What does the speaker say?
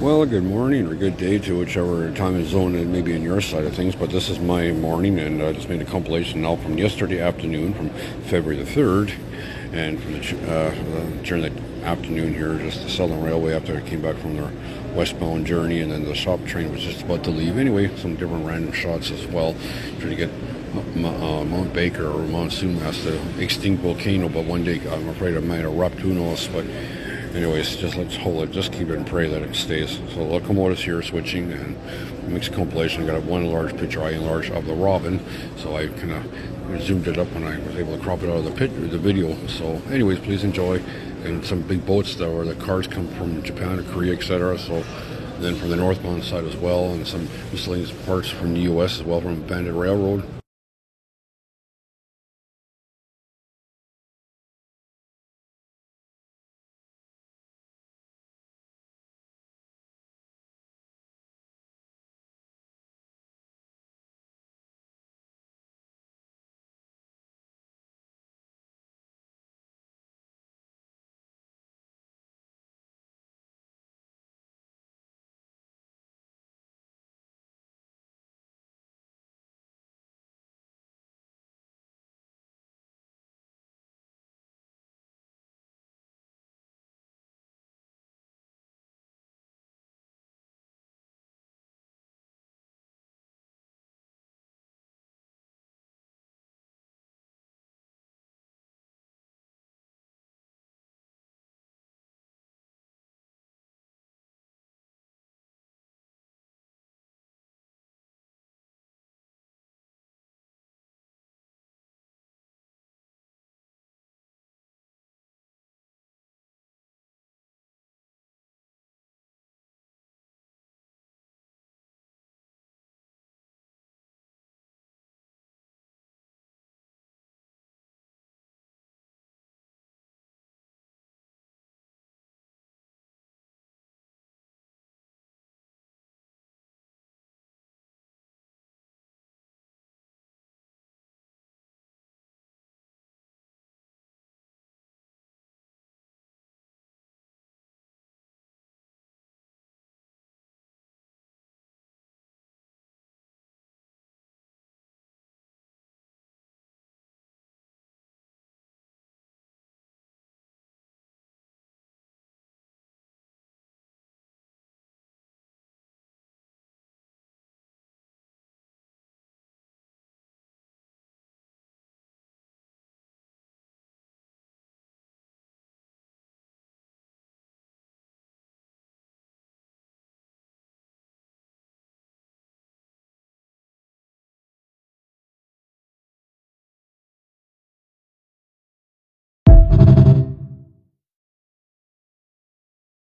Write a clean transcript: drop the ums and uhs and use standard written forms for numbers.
Well, good morning or good day to whichever time zone it may be in your side of things, but this is my morning, and I just made a compilation now from yesterday afternoon, from February the 3rd, and from during the afternoon here, just the Southern Railway after I came back from their westbound journey, and then the shop train was just about to leave. Anyway, some different random shots as well, trying to get Mount Baker or Monsoon as the extinct volcano, but one day I'm afraid it might erupt, who knows, but anyways, just let's hold it, just keep it and pray that it stays. So locomotives here switching and mixed compilation. I got one large picture I enlarged of the Robin, so I kind of zoomed it up when I was able to crop it out of the video. So anyways, please enjoy. And some big boats there where the cars come from Japan or Korea, etc. So then from the northbound side as well, and some miscellaneous parts from the US as well from Bandit Railroad.